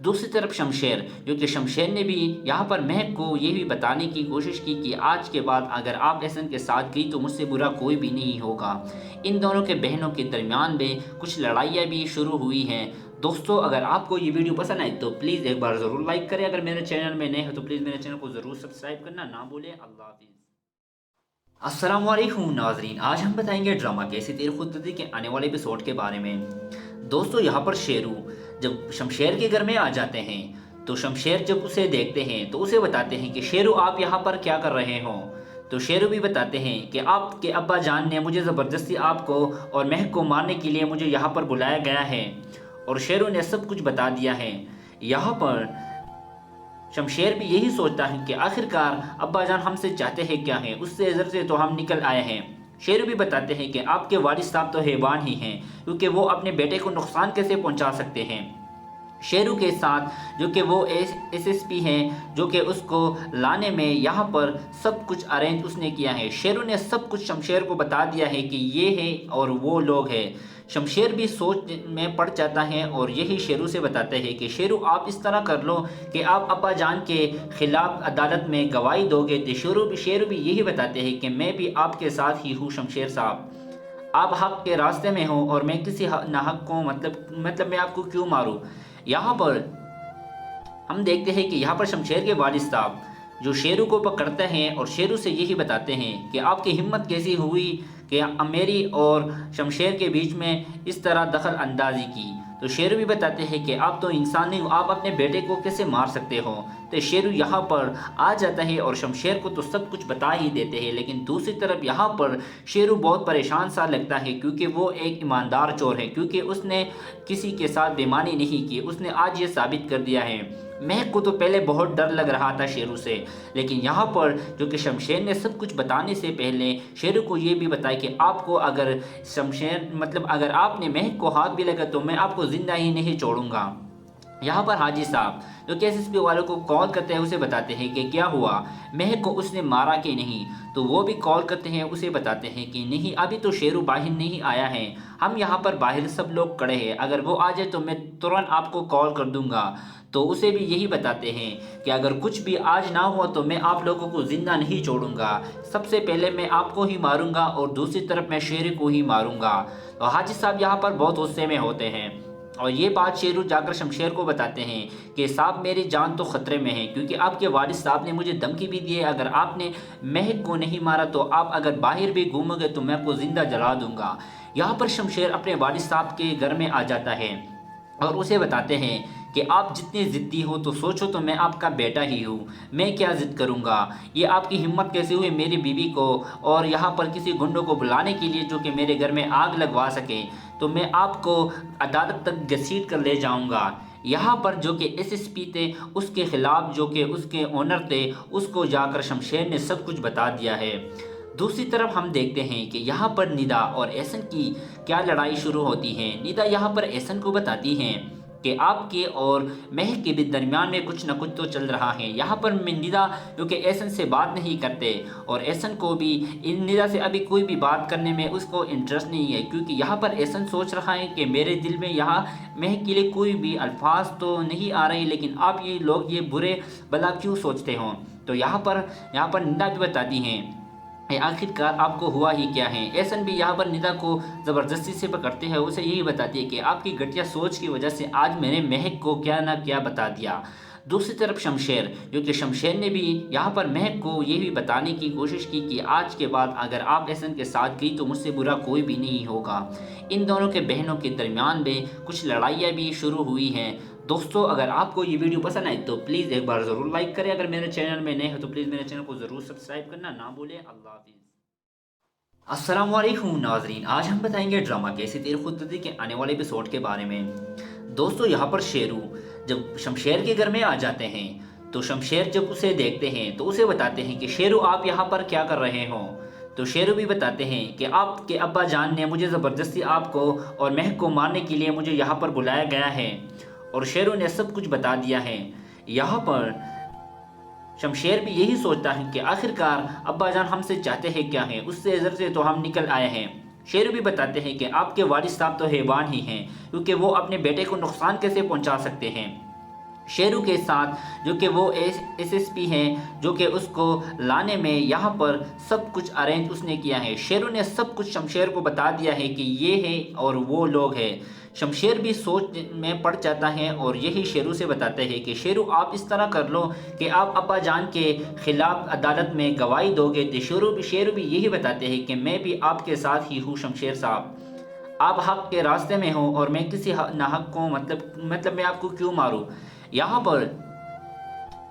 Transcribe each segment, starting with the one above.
دوسری طرف شمشیر، جو کہ شمشیر نے بھی یہاں پر مہک کو یہ بھی بتانے کی کوشش کی کہ آج کے بعد اگر آپ احسن کے ساتھ گئی تو مجھ سے برا کوئی بھی نہیں ہوگا۔ ان دونوں کے بہنوں کے درمیان میں کچھ لڑائیاں بھی شروع ہوئی ہیں۔ دوستو اگر آپ کو یہ ویڈیو پسند آئے تو پلیز ایک بار ضرور لائک کریں، اگر میرے چینل میں نئے ہو تو پلیز میرے چینل کو ضرور سبسکرائب کرنا نہ بھولیں۔ اللہ حافظ۔ السلام علیکم ناظرین، آج ہم بتائیں گے ڈرامہ کیسی تیر خوددردی کے آنے والے ایپیسوڈ کے بارے میں۔ دوستو یہاں پر شیرو جب شمشیر کے گھر میں آ جاتے ہیں تو شمشیر جب اسے دیکھتے ہیں تو اسے بتاتے ہیں کہ شیرو آپ یہاں پر کیا کر رہے ہو؟ تو شیرو بھی بتاتے ہیں کہ آپ کے ابا جان نے مجھے زبردستی آپ کو اور مہک کو مارنے کے لیے مجھے یہاں پر بلایا گیا ہے، اور شیرو نے سب کچھ بتا دیا ہے۔ یہاں پر شمشیر بھی یہی سوچتا ہے کہ آخرکار ابا جان ہم سے چاہتے ہیں کیا ہیں، اس سے عذر سے تو ہم نکل آئے ہیں۔ شیرو بھی بتاتے ہیں کہ آپ کے والد صاحب تو حیوان ہی ہیں، کیونکہ وہ اپنے بیٹے کو نقصان کیسے پہنچا سکتے ہیں۔ شیرو کے ساتھ جو کہ وہ ایس پی ہیں، جو کہ اس کو لانے میں یہاں پر سب کچھ ارینج اس نے کیا ہے۔ شیرو نے سب کچھ شمشیر کو بتا دیا ہے کہ یہ ہے اور وہ لوگ ہیں۔ شمشیر بھی سوچ میں پڑ جاتا ہے اور یہی شیرو سے بتاتے ہیں کہ شیرو آپ اس طرح کر لو کہ آپ ابا جان کے خلاف عدالت میں گواہی دو گے۔ شیرو بھی یہی بتاتے ہیں کہ میں بھی آپ کے ساتھ ہی ہوں شمشیر صاحب، آپ حق کے راستے میں ہوں اور میں کسی ناحق کو مطلب میں آپ کو کیوں ماروں۔ یہاں پر ہم دیکھتے ہیں کہ یہاں پر شمشیر کے والد صاحب جو شیرو کو پکڑتے ہیں اور شیرو سے یہی بتاتے ہیں کہ آپ کی ہمت کیسی ہوئی کہ میری اور شمشیر کے بیچ میں اس طرح دخل اندازی کی۔ تو شیرو بھی بتاتے ہیں کہ آپ تو انسان نہیں ہو، آپ اپنے بیٹے کو کیسے مار سکتے ہو۔ تو شیرو یہاں پر آ جاتا ہے اور شمشیر کو تو سب کچھ بتا ہی دیتے ہیں، لیکن دوسری طرف یہاں پر شیرو بہت پریشان سا لگتا ہے، کیونکہ وہ ایک ایماندار چور ہے، کیونکہ اس نے کسی کے ساتھ بےایمانی نہیں کی، اس نے آج یہ ثابت کر دیا ہے۔ مہک کو تو پہلے بہت ڈر لگ رہا تھا شیرو سے، لیکن یہاں پر جو کہ شمشیر نے سب کچھ بتانے سے پہلے شیرو کو یہ بھی بتایا کہ آپ کو اگر اگر آپ نے مہک کو ہاتھ بھی لگا تو میں آپ کو زندہ ہی نہیں چھوڑوں گا۔ یہاں پر حاجی صاحب جو کہ ایس پی والوں کو کال کرتے ہیں اسے بتاتے ہیں کہ کیا ہوا، مہک کو اس نے مارا کہ نہیں۔ تو وہ بھی کال کرتے ہیں، اسے بتاتے ہیں کہ نہیں ابھی تو شیرو باہر نہیں آیا ہے، ہم یہاں پر باہر سب لوگ کھڑے ہیں، اگر وہ آ جائے تو میں ترنت آپ کو کال کر دوں گا۔ تو اسے بھی یہی بتاتے ہیں کہ اگر کچھ بھی آج نہ ہوا تو میں آپ لوگوں کو زندہ نہیں چھوڑوں گا، سب سے پہلے میں آپ کو ہی ماروں گا اور دوسری طرف میں شیرو کو ہی ماروں گا۔ تو حاجی صاحب یہاں پر بہت غصے میں ہوتے ہیں اور یہ بات شیرو جا کر شمشیر کو بتاتے ہیں کہ صاحب میری جان تو خطرے میں ہے، کیونکہ آپ کے والد صاحب نے مجھے دھمکی بھی دی ہے، اگر آپ نے مہک کو نہیں مارا تو آپ اگر باہر بھی گھومو گے تو میں آپ کو زندہ جلا دوں گا۔ یہاں پر شمشیر اپنے والد صاحب کے گھر میں آ جاتا ہے اور اسے بتاتے ہیں کہ آپ جتنی ضدی ہو تو سوچو تو میں آپ کا بیٹا ہی ہوں، میں کیا ضد کروں گا، یہ آپ کی ہمت کیسے ہوئی میری بیوی کو اور یہاں پر کسی گنڈوں کو بلانے کے لیے جو کہ میرے گھر میں آگ لگوا سکے، تو میں آپ کو عدالت تک گھسیٹ کر لے جاؤں گا۔ یہاں پر جو کہ ایس پی تھے اس کے خلاف جو کہ اس کے اونر تھے اس کو جا کر شمشیر نے سب کچھ بتا دیا ہے۔ دوسری طرف ہم دیکھتے ہیں کہ یہاں پر ندا اور احسن کی کیا لڑائی شروع ہوتی ہے۔ ندا یہاں پر احسن کو بتاتی ہیں کہ آپ کے اور مہک کے بھی درمیان میں کچھ نہ کچھ تو چل رہا ہے۔ یہاں پر ندا جو کہ احسن سے بات نہیں کرتے اور احسن کو بھی ندا سے ابھی کوئی بھی بات کرنے میں اس کو انٹرسٹ نہیں ہے، کیونکہ یہاں پر احسن سوچ رہا ہے کہ میرے دل میں یہاں مہک کے لیے کوئی بھی الفاظ تو نہیں آ رہے، لیکن آپ یہ لوگ یہ برے بلا کیوں سوچتے ہوں۔ تو یہاں پر ندا بھی بتاتی ہیں آخرکار آپ کو ہوا ہی کیا ہے۔ احسن بھی یہاں پر ندا کو زبردستی سے پکڑتے ہیں، اسے یہی بتاتی ہے کہ آپ کی گھٹیا سوچ کی وجہ سے آج میں نے مہک کو کیا نہ کیا بتا دیا۔ دوسری طرف شمشیر جو کہ شمشیر نے بھی یہاں پر مہک کو یہ بھی بتانے کی کوشش کی کہ آج کے بعد اگر آپ احسن کے ساتھ گئی تو مجھ سے برا کوئی بھی نہیں ہوگا۔ ان دونوں کے بہنوں کے درمیان میں کچھ لڑائیاں بھی شروع ہوئی ہیں۔ دوستو اگر آپ کو یہ ویڈیو پسند آئے تو پلیز ایک بار ضرور لائک کریں، اگر میرے چینل میں نئے ہو تو پلیز میرے چینل کو ضرور سبسکرائب کرنا نہ بھولیں۔ اللہ حافظ۔ السلام علیکم ناظرین، آج ہم بتائیں گے ڈرامہ کیسی تیر خوددردی کے آنے والے ایپیسوڈ کے بارے میں۔ دوستو یہاں پر شیرو جب شمشیر کے گھر میں آ جاتے ہیں تو شمشیر جب اسے دیکھتے ہیں تو اسے بتاتے ہیں کہ شیرو آپ یہاں پر کیا کر رہے ہو۔ تو شیرو بھی بتاتے ہیں کہ آپ کے ابا جان نے مجھے زبردستی آپ کو اور مہک کو مارنے کے لیے مجھے یہاں پر بلایا گیا ہے، اور شیرو نے سب کچھ بتا دیا ہے۔ یہاں پر شمشیر بھی یہی سوچتا ہے کہ آخرکار ابا جان ہم سے چاہتے ہیں کیا ہیں، اس سے عذر سے تو ہم نکل آئے ہیں۔ شیرو بھی بتاتے ہیں کہ آپ کے والد صاحب تو حیوان ہی ہیں، کیونکہ وہ اپنے بیٹے کو نقصان کیسے پہنچا سکتے ہیں۔ شیرو کے ساتھ جو کہ وہ ایس ایس پی ہیں جو کہ اس کو لانے میں یہاں پر سب کچھ ارینج اس نے کیا ہے۔ شیرو نے سب کچھ شمشیر کو بتا دیا ہے کہ یہ ہے اور وہ لوگ ہیں۔ شمشیر بھی سوچ میں پڑ جاتا ہے اور یہی شیرو سے بتاتے ہیں کہ شیرو آپ اس طرح کر لو کہ آپ ابا جان کے خلاف عدالت میں گواہی دو گے۔ تو شیرو بھی یہی بتاتے ہیں کہ میں بھی آپ کے ساتھ ہی ہوں شمشیر صاحب، آپ حق کے راستے میں ہوں اور میں کسی ناحق کو مطلب میں آپ کو کیوں ماروں۔ یہاں پر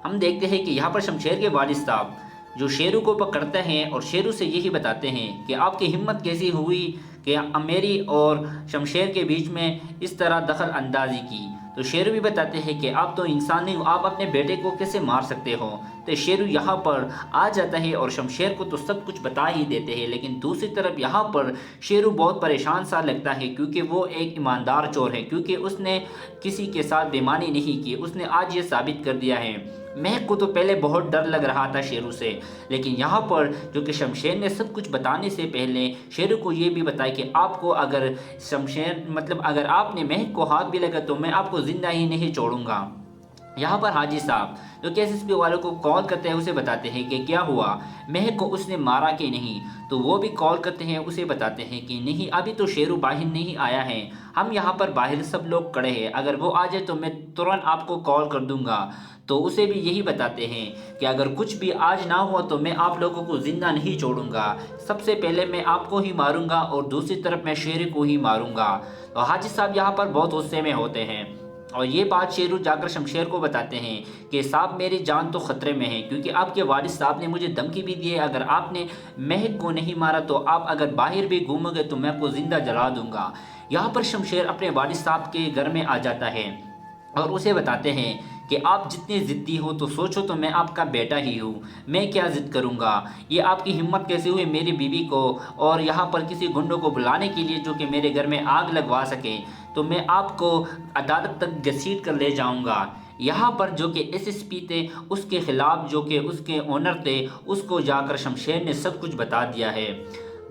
ہم دیکھتے ہیں کہ یہاں پر شمشیر کے والد صاحب جو شیرو کو پکڑتے ہیں اور شیرو سے یہی بتاتے ہیں کہ آپ کی ہمت کیسی ہوئی کہ میری اور شمشیر کے بیچ میں اس طرح دخل اندازی کی۔ تو شیرو بھی بتاتے ہیں کہ آپ تو انسان نہیں ہو، آپ اپنے بیٹے کو کیسے مار سکتے ہو۔ تو شیرو یہاں پر آ جاتا ہے اور شمشیر کو تو سب کچھ بتا ہی دیتے ہیں، لیکن دوسری طرف یہاں پر شیرو بہت پریشان سا لگتا ہے کیونکہ وہ ایک ایماندار چور ہے، کیونکہ اس نے کسی کے ساتھ بےایمانی نہیں کی، اس نے آج یہ ثابت کر دیا ہے۔ مہک کو تو پہلے بہت ڈر لگ رہا تھا شیرو سے، لیکن یہاں پر جو کہ شمشیر نے سب کچھ بتانے سے پہلے شیرو کو یہ بھی بتایا کہ آپ کو اگر اگر آپ نے مہک کو ہاتھ بھی لگا تو میں آپ کو زندہ ہی نہیں چھوڑوں گا۔ یہاں پر حاجی صاحب جو کہ ایس ایس پی والوں کو کال کرتے ہیں اسے بتاتے ہیں کہ کیا ہوا، مہک کو اس نے مارا کہ نہیں، تو وہ بھی کال کرتے ہیں اسے بتاتے ہیں کہ نہیں ابھی تو شیرو باہر نہیں آیا ہے، ہم یہاں پر باہر سب لوگ کھڑے ہیں، اگر وہ آ جائے تو میں ترنت آپ کو کال کر دوں گا۔ تو اسے بھی یہی بتاتے ہیں کہ اگر کچھ بھی آج نہ ہوا تو میں آپ لوگوں کو زندہ نہیں چھوڑوں گا، سب سے پہلے میں آپ کو ہی ماروں گا اور دوسری طرف میں شیرو کو ہی ماروں گا۔ تو حاجی صاحب یہاں پر بہت غصے میں ہوتے ہیں اور یہ بات شیرو جا کر شمشیر کو بتاتے ہیں کہ صاحب میری جان تو خطرے میں ہے، کیونکہ آپ کے والد صاحب نے مجھے دھمکی بھی دی ہے، اگر آپ نے مہک کو نہیں مارا تو آپ اگر باہر بھی گھومو گے تو میں آپ کو زندہ جلا دوں گا۔ یہاں پر شمشیر اپنے والد صاحب کے گھر میں آ جاتا ہے اور اسے بتاتے ہیں کہ آپ جتنی ضدی ہو تو سوچو تو میں آپ کا بیٹا ہی ہوں، میں کیا ضد کروں گا، یہ آپ کی ہمت کیسے ہوئی میری بیوی کو اور یہاں پر کسی گنڈوں کو بلانے کے لیے جو کہ میرے گھر میں آگ لگوا سکے، تو میں آپ کو عدالت تک گھسیٹ کر لے جاؤں گا۔ یہاں پر جو کہ ایس ایس پی تھے اس کے خلاف جو کہ اس کے اونر تھے اس کو جا کر شمشیر نے سب کچھ بتا دیا ہے۔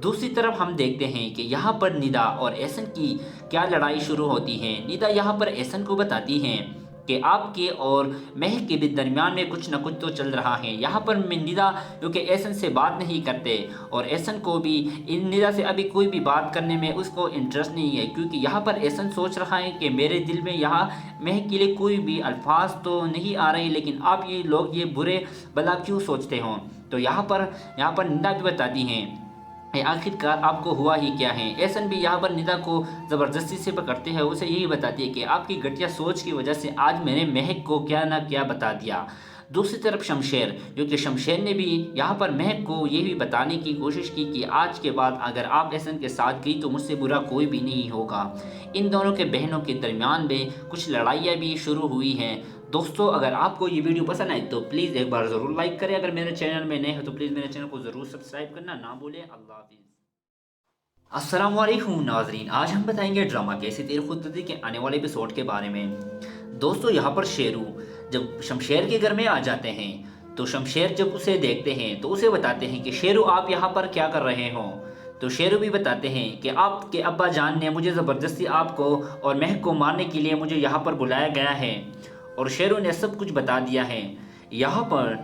دوسری طرف ہم دیکھتے ہیں کہ یہاں پر ندا اور احسن کی کیا لڑائی شروع ہوتی ہے۔ ندا یہاں پر احسن کو بتاتی ہیں کہ آپ کے اور مہک کے بھی درمیان میں کچھ نہ کچھ تو چل رہا ہے۔ یہاں پر ندا جو کہ احسن سے بات نہیں کرتے اور احسن کو بھی ان ندا سے ابھی کوئی بھی بات کرنے میں اس کو انٹرسٹ نہیں ہے، کیونکہ یہاں پر احسن سوچ رہا ہے کہ میرے دل میں یہاں مہک کے لیے کوئی بھی الفاظ تو نہیں آ رہے، لیکن آپ یہ لوگ یہ برے بلا کیوں سوچتے ہوں۔ تو یہاں پر ندا بھی بتاتی ہیں آخر کار آپ کو ہوا ہی کیا ہے۔ احسن بھی یہاں پر ندا کو زبردستی سے پکڑتے ہیں، اسے یہی بتاتی ہے کہ آپ کی گھٹیا سوچ کی وجہ سے آج میں نے مہک کو کیا نہ کیا بتا دیا۔ دوسری طرف شمشیر جو کہ شمشیر نے بھی یہاں پر مہک کو یہ بھی بتانے کی کوشش کی کہ آج کے بعد اگر آپ احسن کے ساتھ گئی تو مجھ سے برا کوئی بھی نہیں ہوگا۔ ان دونوں کے بہنوں کے درمیان میں کچھ لڑائیاں بھی شروع ہوئی ہیں۔ دوستو اگر آپ کو یہ ویڈیو پسند آئے تو پلیز ایک بار ضرور لائک کریں، اگر میرے چینل میں نئے ہو تو پلیز میرے چینل کو ضرور سبسکرائب کرنا نہ بھولیں۔ اللہ حافظ۔ السلام علیکم ناظرین، آج ہم بتائیں گے ڈرامہ کیسی تیر خوددردی کے آنے والے ایپیسوڈ کے بارے میں۔ دوستو یہاں پر شیرو جب شمشیر کے گھر میں آ جاتے ہیں تو شمشیر جب اسے دیکھتے ہیں تو اسے بتاتے ہیں کہ شیرو آپ یہاں پر کیا کر رہے ہو۔ تو شیرو بھی بتاتے ہیں کہ آپ کے ابا جان نے مجھے زبردستی آپ کو اور مہک کو مارنے کے لیے مجھے یہاں پر بلایا گیا ہے، اور شیرو نے سب کچھ بتا دیا ہے۔ یہاں پر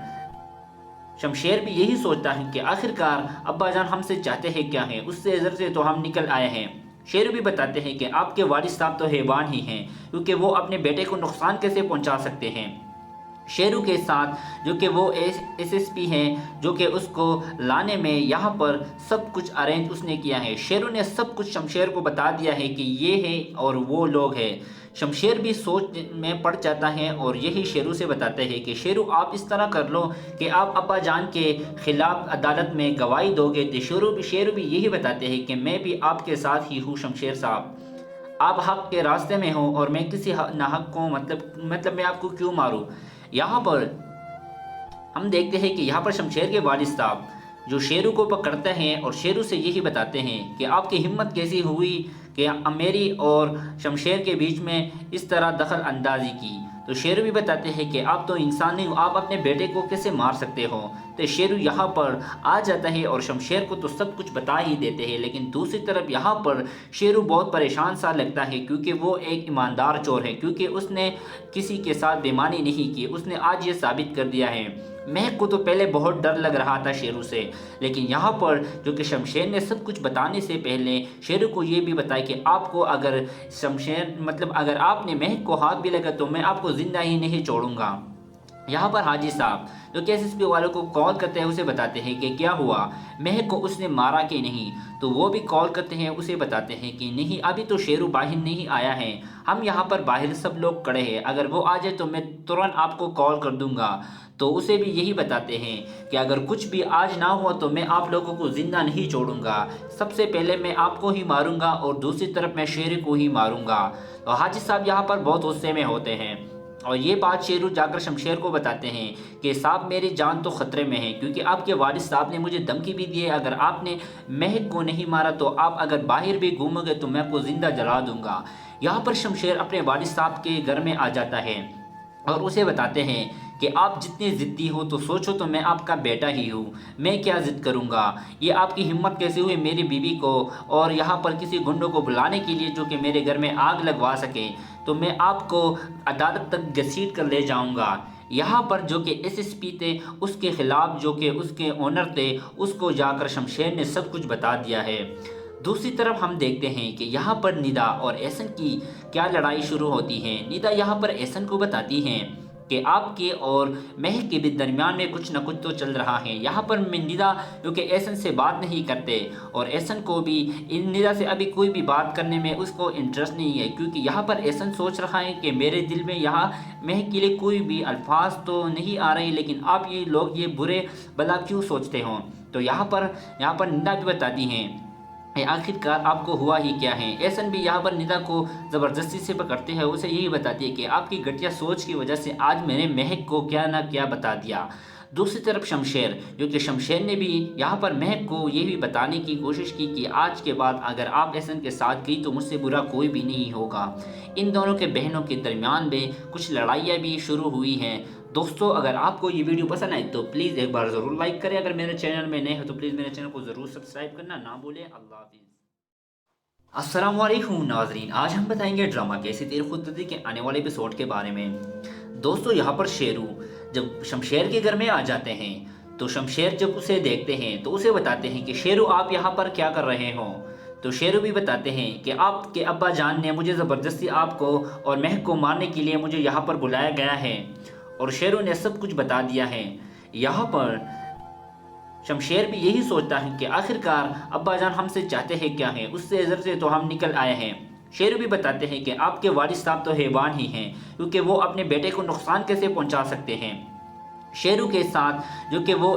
شمشیر بھی یہی سوچتا ہے کہ آخر کار ابا جان ہم سے چاہتے ہیں کیا ہے، اس سے عذر سے تو ہم نکل آئے ہیں۔ شیرو بھی بتاتے ہیں کہ آپ کے والد صاحب تو حیوان ہی ہیں، کیونکہ وہ اپنے بیٹے کو نقصان کیسے پہنچا سکتے ہیں۔ شیرو کے ساتھ جو کہ وہ ایس ایس پی ہیں جو کہ اس کو لانے میں یہاں پر سب کچھ ارینج اس نے کیا ہے۔ شیرو نے سب کچھ شمشیر کو بتا دیا ہے کہ یہ ہے اور وہ لوگ ہیں۔ شمشیر بھی سوچ میں پڑ جاتا ہے اور یہی شیرو سے بتاتے ہیں کہ شیرو آپ اس طرح کر لو کہ آپ ابا جان کے خلاف عدالت میں گواہی دو گے۔ تو شیرو بھی یہی بتاتے ہیں کہ میں بھی آپ کے ساتھ ہی ہوں شمشیر صاحب، آپ حق کے راستے میں ہوں اور میں کسی ناحق کو مطلب میں آپ کو کیوں ماروں۔ یہاں پر ہم دیکھتے ہیں کہ یہاں پر شمشیر کے والد صاحب جو شیرو کو پکڑتے ہیں اور شیرو سے یہی بتاتے ہیں کہ آپ کی ہمت کیسی ہوئی کہ میری اور شمشیر کے بیچ میں اس طرح دخل اندازی کی۔ تو تو شیرو بھی بتاتے ہیں کہ آپ تو انسان نہیں ہو، آپ اپنے بیٹے کو کیسے مار سکتے ہو؟ تو شیرو یہاں پر آ جاتا ہے اور شمشیر کو تو سب کچھ بتا ہی دیتے ہیں، لیکن دوسری طرف یہاں پر شیرو بہت پریشان سا لگتا ہے کیونکہ وہ ایک ایماندار چور ہے، کیونکہ اس نے کسی کے ساتھ بےایمانی نہیں کی، اس نے آج یہ ثابت کر دیا ہے۔ مہک کو تو پہلے بہت ڈر لگ رہا تھا شیرو سے، لیکن یہاں پر جو کہ شمشیر نے سب کچھ بتانے سے پہلے شیرو کو یہ بھی بتایا کہ آپ کو اگر اگر آپ نے مہک کو ہاتھ بھی لگا تو میں آپ کو زندہ ہی نہیں چھوڑوں گا۔ یہاں پر حاجی صاحب جو کہ SSP والوں کو کال کرتے ہیں اسے بتاتے ہیں کہ کیا ہوا، مہک کو اس نے مارا کہ نہیں؟ تو وہ بھی کال کرتے ہیں، اسے بتاتے ہیں کہ نہیں، ابھی تو شیرو باہر نہیں آیا ہے، ہم یہاں پر باہر سب لوگ کھڑے ہیں، اگر وہ آ جائے تو میں ترنت آپ کو کال کر دوں گا۔ تو اسے بھی یہی بتاتے ہیں کہ اگر کچھ بھی آج نہ ہوا تو میں آپ لوگوں کو زندہ نہیں چھوڑوں گا، سب سے پہلے میں آپ کو ہی ماروں گا اور دوسری طرف میں شیرو کو ہی ماروں گا۔ تو حاجی صاحب یہاں پر بہت غصے میں ہوتے ہیں اور یہ بات شیرو جا کر شمشیر کو بتاتے ہیں کہ صاحب میری جان تو خطرے میں ہے، کیونکہ آپ کے والد صاحب نے مجھے دھمکی بھی دی ہے، اگر آپ نے مہک کو نہیں مارا تو آپ اگر باہر بھی گھومو گے تو میں آپ کو زندہ جلا دوں گا۔ یہاں پر شمشیر اپنے والد صاحب کے گھر میں آ جاتا ہے اور اسے بتاتے ہیں کہ آپ جتنے ضدی ہو تو سوچو تو میں آپ کا بیٹا ہی ہوں، میں کیا ضد کروں گا؟ یہ آپ کی ہمت کیسے ہوئی میری بیوی کو اور یہاں پر کسی گنڈوں کو بلانے کے لیے جو کہ میرے گھر میں آگ لگوا سکے؟ تو میں آپ کو عدالت تک گھسیٹ کر لے جاؤں گا۔ یہاں پر جو کہ SSP تھے اس کے خلاف جو کہ اس کے اونر تھے اس کو جا کر شمشیر نے سب کچھ بتا دیا ہے۔ دوسری طرف ہم دیکھتے ہیں کہ یہاں پر ندا اور احسن کی کیا لڑائی شروع ہوتی ہے۔ ندا یہاں پر احسن کو بتاتی ہیں کہ آپ کے اور مہک کے بھی درمیان میں کچھ نہ کچھ تو چل رہا ہے۔ یہاں پر ندا جو کہ احسن سے بات نہیں کرتے اور احسن کو بھی ندا سے ابھی کوئی بھی بات کرنے میں اس کو انٹرسٹ نہیں ہے، کیونکہ یہاں پر احسن سوچ رہا ہے کہ میرے دل میں یہاں مہک کے لیے کوئی بھی الفاظ تو نہیں آ رہے، لیکن آپ یہ لوگ یہ برے بلا کیوں سوچتے ہوں؟ تو یہاں پر ندا بھی بتاتی ہیں آخر کار آپ کو ہوا ہی کیا ہے۔ احسن بھی یہاں پر ندا کو زبردستی سے پکڑتے ہیں، اسے یہی بتاتی ہے کہ آپ کی گھٹیا سوچ کی وجہ سے آج میں نے مہک کو کیا نہ کیا بتا دیا۔ دوسری طرف شمشیر جو کہ شمشیر نے بھی یہاں پر مہک کو یہ بھی بتانے کی کوشش کی کہ آج کے بعد اگر آپ احسن کے ساتھ گئی تو مجھ سے برا کوئی بھی نہیں ہوگا۔ ان دونوں کے بہنوں کے درمیان میں کچھ لڑائیاں بھی شروع ہوئی ہیں۔ دوستو اگر آپ کو یہ ویڈیو پسند آئی تو پلیز ایک بار ضرور لائک کریں، اگر میرے چینل میں نئے ہو تو پلیز میرے چینل کو ضرور سبسکرائب کرنا نہ بھولیں۔ اللہ حافظ۔ السلام علیکم ناظرین، آج ہم بتائیں گے ڈرامہ کیسی تیر خوددردی کے آنے والے ایپیسوڈ کے بارے میں۔ دوستو یہاں پر شیرو جب شمشیر کے گھر میں آ جاتے ہیں تو شمشیر جب اسے دیکھتے ہیں تو اسے بتاتے ہیں کہ شیرو آپ یہاں پر کیا کر رہے ہو؟ تو شیرو بھی بتاتے ہیں کہ آپ کے ابا جان نے مجھے زبردستی آپ کو اور مہک کو مارنے کے لیے مجھے یہاں پر بلایا گیا ہے، اور شیرو نے سب کچھ بتا دیا ہے۔ یہاں پر شمشیر بھی یہی سوچتا ہے کہ آخر کار ابا جان ہم سے چاہتے ہیں کیا ہے، اس سے ادھر سے تو ہم نکل آئے ہیں۔ شیرو بھی بتاتے ہیں کہ آپ کے والد صاحب تو حیوان ہی ہیں، کیونکہ وہ اپنے بیٹے کو نقصان کیسے پہنچا سکتے ہیں۔ شیرو کے ساتھ جو کہ وہ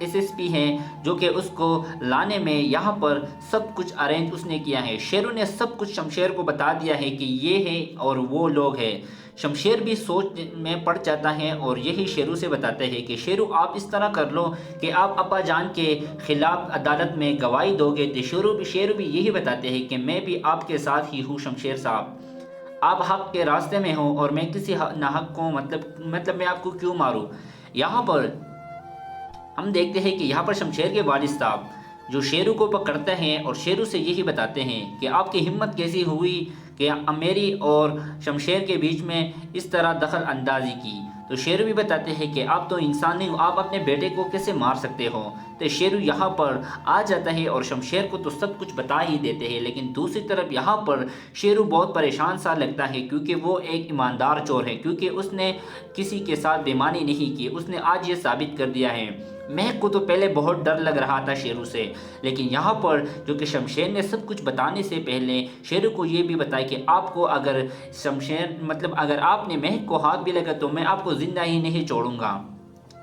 SSP ہیں جو کہ اس کو لانے میں یہاں پر سب کچھ ارینج اس نے کیا ہے۔ شیرو نے سب کچھ شمشیر کو بتا دیا ہے کہ یہ ہے اور وہ لوگ ہیں۔ شمشیر بھی سوچ میں پڑ جاتا ہے اور یہی شیرو سے بتاتے ہیں کہ شیرو آپ اس طرح کر لو کہ آپ ابا جان کے خلاف عدالت میں گواہی دو گے۔ تو شیرو بھی یہی بتاتے ہیں کہ میں بھی آپ کے ساتھ ہی ہوں شمشیر صاحب، آپ حق کے راستے میں ہوں اور میں کسی ناحق کو مطلب میں آپ کو کیوں ماروں۔ یہاں پر ہم دیکھتے ہیں کہ یہاں پر شمشیر کے والد صاحب جو شیرو کو پکڑتے ہیں اور شیرو سے یہی بتاتے ہیں کہ آپ کی ہمت کیسی ہوئی کہ میری اور شمشیر کے بیچ میں اس طرح دخل اندازی کی۔ تو شیرو بھی بتاتے ہیں کہ آپ تو انسان نہیں ہو، آپ اپنے بیٹے کو کیسے مار سکتے ہو؟ تو شیرو یہاں پر آ جاتا ہے اور شمشیر کو تو سب کچھ بتا ہی دیتے ہیں، لیکن دوسری طرف یہاں پر شیرو بہت پریشان سا لگتا ہے کیونکہ وہ ایک ایماندار چور ہے، کیونکہ اس نے کسی کے ساتھ بےایمانی نہیں کی، اس نے آج یہ ثابت کر دیا ہے۔ مہک کو تو پہلے بہت ڈر لگ رہا تھا شیرو سے، لیکن یہاں پر جو کہ شمشیر نے سب کچھ بتانے سے پہلے شیرو کو یہ بھی بتایا کہ آپ کو اگر اگر آپ نے مہک کو ہاتھ بھی لگا تو میں آپ کو زندہ ہی نہیں چھوڑوں گا۔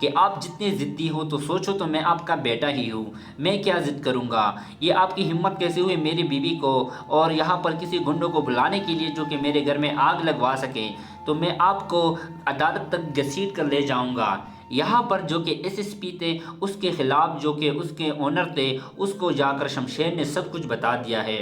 کہ آپ جتنے ضدی ہو تو سوچو تو میں آپ کا بیٹا ہی ہوں، میں کیا ضد کروں گا، یہ آپ کی ہمت کیسے ہوئی میری بیوی کو اور یہاں پر کسی گنڈوں کو بلانے کے لیے جو کہ میرے گھر میں آگ لگوا سکے، تو میں آپ کو عدالت تک گھسیٹ کر لے جاؤں گا۔ یہاں پر جو کہ ایس ایس پی تھے اس کے خلاف جو کہ اس کے اونر تھے اس کو جا کر شمشیر نے سب کچھ بتا دیا ہے۔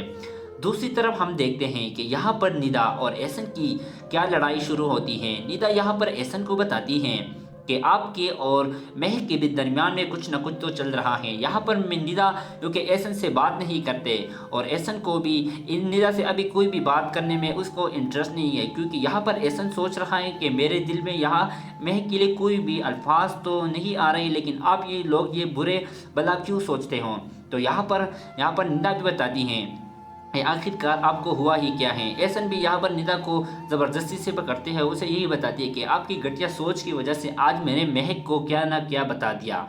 دوسری طرف ہم دیکھتے ہیں کہ یہاں پر ندا اور احسن کی کیا لڑائی شروع ہوتی ہے۔ ندا یہاں پر احسن کو بتاتی ہیں کہ آپ کے اور مہک کے بھی درمیان میں کچھ نہ کچھ تو چل رہا ہے۔ یہاں پر ندا جو کہ احسن سے بات نہیں کرتے اور احسن کو بھی ندا سے ابھی کوئی بھی بات کرنے میں اس کو انٹرسٹ نہیں ہے، کیونکہ یہاں پر احسن سوچ رہا ہے کہ میرے دل میں یہاں مہک کے لیے کوئی بھی الفاظ تو نہیں آ رہے، لیکن آپ یہ لوگ یہ برے بلا کیوں سوچتے ہوں۔ تو یہاں پر ندا بھی بتاتی ہیں آخر کار آپ کو ہوا ہی کیا ہے۔ احسن بھی یہاں پر ندا کو زبردستی سے پکڑتے ہیں، اسے یہی بتاتی ہے کہ آپ کی گھٹیا سوچ کی وجہ سے آج میں نے مہک کو کیا نہ کیا بتا دیا۔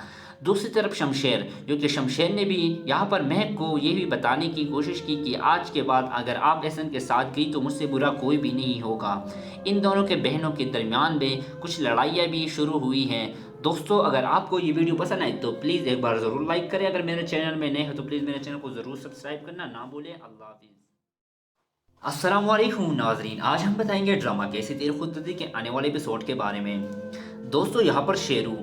دوسری طرف شمشیر جو کہ شمشیر نے بھی یہاں پر مہک کو یہ بھی بتانے کی کوشش کی کہ آج کے بعد اگر آپ احسن کے ساتھ گئی تو مجھ سے برا کوئی بھی نہیں ہوگا۔ ان دونوں کے بہنوں کے درمیان میں کچھ لڑائیاں بھی شروع ہوئی ہیں۔ دوستو اگر آپ کو یہ ویڈیو پسند آئے تو پلیز ایک بار ضرور لائک کریں، اگر میرے چینل میں نئے ہو تو پلیز میرے چینل کو ضرور سبسکرائب کرنا نہ بھولیں۔ اللہ حافظ۔ السلام علیکم ناظرین، آج ہم بتائیں گے ڈرامہ کیسی تیر خوددردی کے آنے والے ایپیسوڈ کے بارے میں۔ دوستو یہاں پر شیرو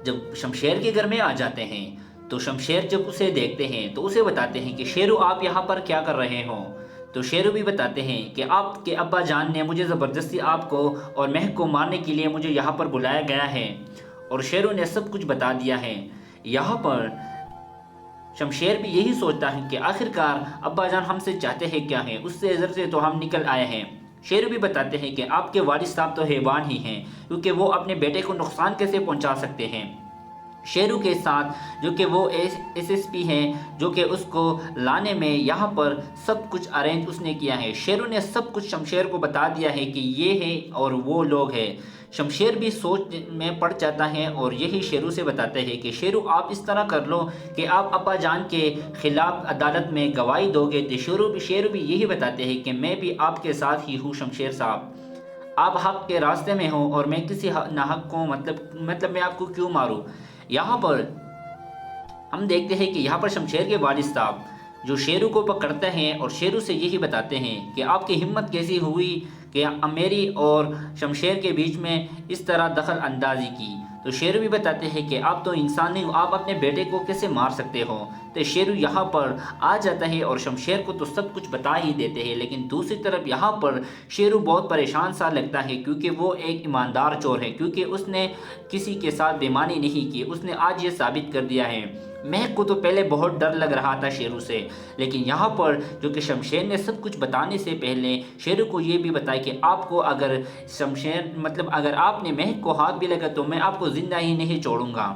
جب شمشیر کے گھر میں آ جاتے ہیں تو شمشیر جب اسے دیکھتے ہیں تو اسے بتاتے ہیں کہ شیرو آپ یہاں پر کیا کر رہے ہو؟ تو شیرو بھی بتاتے ہیں کہ آپ کے ابا جان نے مجھے زبردستی آپ کو اور مہک کو مارنے کے لیے مجھے یہاں پر بلایا گیا ہے، اور شیرو نے سب کچھ بتا دیا ہے۔ یہاں پر شمشیر بھی یہی سوچتا ہے کہ آخر کار ابا جان ہم سے چاہتے ہیں کیا ہے، اس سے ادھر سے تو ہم نکل آئے ہیں۔ شیرو بھی بتاتے ہیں کہ آپ کے والد صاحب تو حیوان ہی ہیں، کیونکہ وہ اپنے بیٹے کو نقصان کیسے پہنچا سکتے ہیں۔ شیرو کے ساتھ جو کہ وہ ایس ایس پی ہیں جو کہ اس کو لانے میں یہاں پر سب کچھ ارینج اس نے کیا ہے۔ شیرو نے سب کچھ شمشیر کو بتا دیا ہے کہ یہ ہے اور وہ لوگ ہیں۔ شمشیر بھی سوچ میں پڑ جاتا ہے اور یہی شیرو سے بتاتے ہیں کہ شیرو آپ اس طرح کر لو کہ آپ ابا جان کے خلاف عدالت میں گواہی دو گے۔ تو شیرو بھی یہی بتاتے ہیں کہ میں بھی آپ کے ساتھ ہی ہوں شمشیر صاحب، آپ حق کے راستے میں ہوں اور میں کسی ناحق کو مطلب میں آپ کو کیوں ماروں۔ یہاں پر ہم دیکھتے ہیں کہ یہاں پر شمشیر کے والد صاحب جو شیرو کو پکڑتے ہیں اور شیرو سے یہی بتاتے ہیں کہ آپ کی ہمت کیسی ہوئی کہ میری اور شمشیر کے بیچ میں اس طرح دخل اندازی کی۔ تو شیرو بھی بتاتے ہیں کہ آپ تو انسان نہیں ہو، آپ اپنے بیٹے کو کیسے مار سکتے ہو۔ تو شیرو یہاں پر آ جاتا ہے اور شمشیر کو تو سب کچھ بتا ہی دیتے ہیں، لیکن دوسری طرف یہاں پر شیرو بہت پریشان سا لگتا ہے کیونکہ وہ ایک ایماندار چور ہے، کیونکہ اس نے کسی کے ساتھ بےایمانی نہیں کی، اس نے آج یہ ثابت کر دیا ہے۔ مہک کو تو پہلے بہت ڈر لگ رہا تھا شیرو سے، لیکن یہاں پر جو کہ شمشیر نے سب کچھ بتانے سے پہلے شیرو کو یہ بھی بتایا کہ آپ کو اگر اگر آپ نے مہک کو ہاتھ بھی لگا تو میں آپ کو زندہ ہی نہیں چھوڑوں گا۔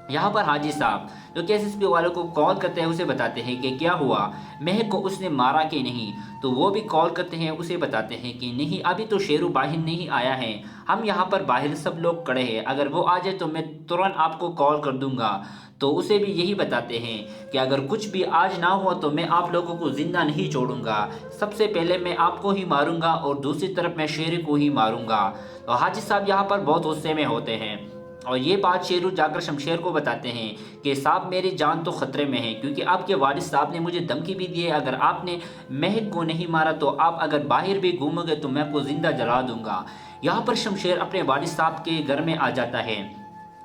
یہاں پر حاجی صاحب جو کہ ایس ایس پی والوں کو کال کرتے ہیں اسے بتاتے ہیں کہ کیا ہوا، مہک کو اس نے مارا کہ نہیں۔ تو وہ بھی کال کرتے ہیں، اسے بتاتے ہیں کہ نہیں ابھی تو شیرو باہر نہیں آیا ہے، ہم یہاں پر باہر سب لوگ کھڑے ہیں، اگر وہ آ جائے تو میں ترنت آپ کو کال کر دوں گا۔ تو اسے بھی یہی بتاتے ہیں کہ اگر کچھ بھی آج نہ ہوا تو میں آپ لوگوں کو زندہ نہیں چھوڑوں گا، سب سے پہلے میں آپ کو ہی ماروں گا اور دوسری طرف میں شیرو کو ہی ماروں گا۔ تو حاجی صاحب یہاں پر بہت غصے میں ہوتے ہیں اور یہ بات شیرو جا کر شمشیر کو بتاتے ہیں کہ صاحب میری جان تو خطرے میں ہے، کیونکہ آپ کے والد صاحب نے مجھے دھمکی بھی دی ہے، اگر آپ نے مہک کو نہیں مارا تو آپ اگر باہر بھی گھومو گے تو میں آپ کو زندہ جلا دوں گا۔ یہاں پر شمشیر اپنے والد صاحب کے گھر میں آ جاتا ہے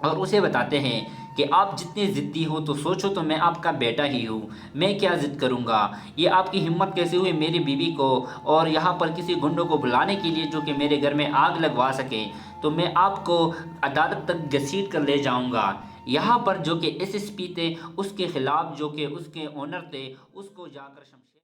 اور اسے بتاتے ہیں کہ آپ جتنے ضدی ہو تو سوچو تو میں آپ کا بیٹا ہی ہوں، میں کیا ضد کروں گا، یہ آپ کی ہمت کیسے ہوئی میری بیوی کو اور یہاں پر کسی گنڈوں کو بلانے کے لیے جو کہ میرے گھر میں آگ لگوا سکے، تو میں آپ کو عدالت تک گھسیٹ کر لے جاؤں گا۔ یہاں پر جو کہ ایس ایس پی تھے اس کے خلاف جو کہ اس کے اونر تھے اس کو جا کر شمشیر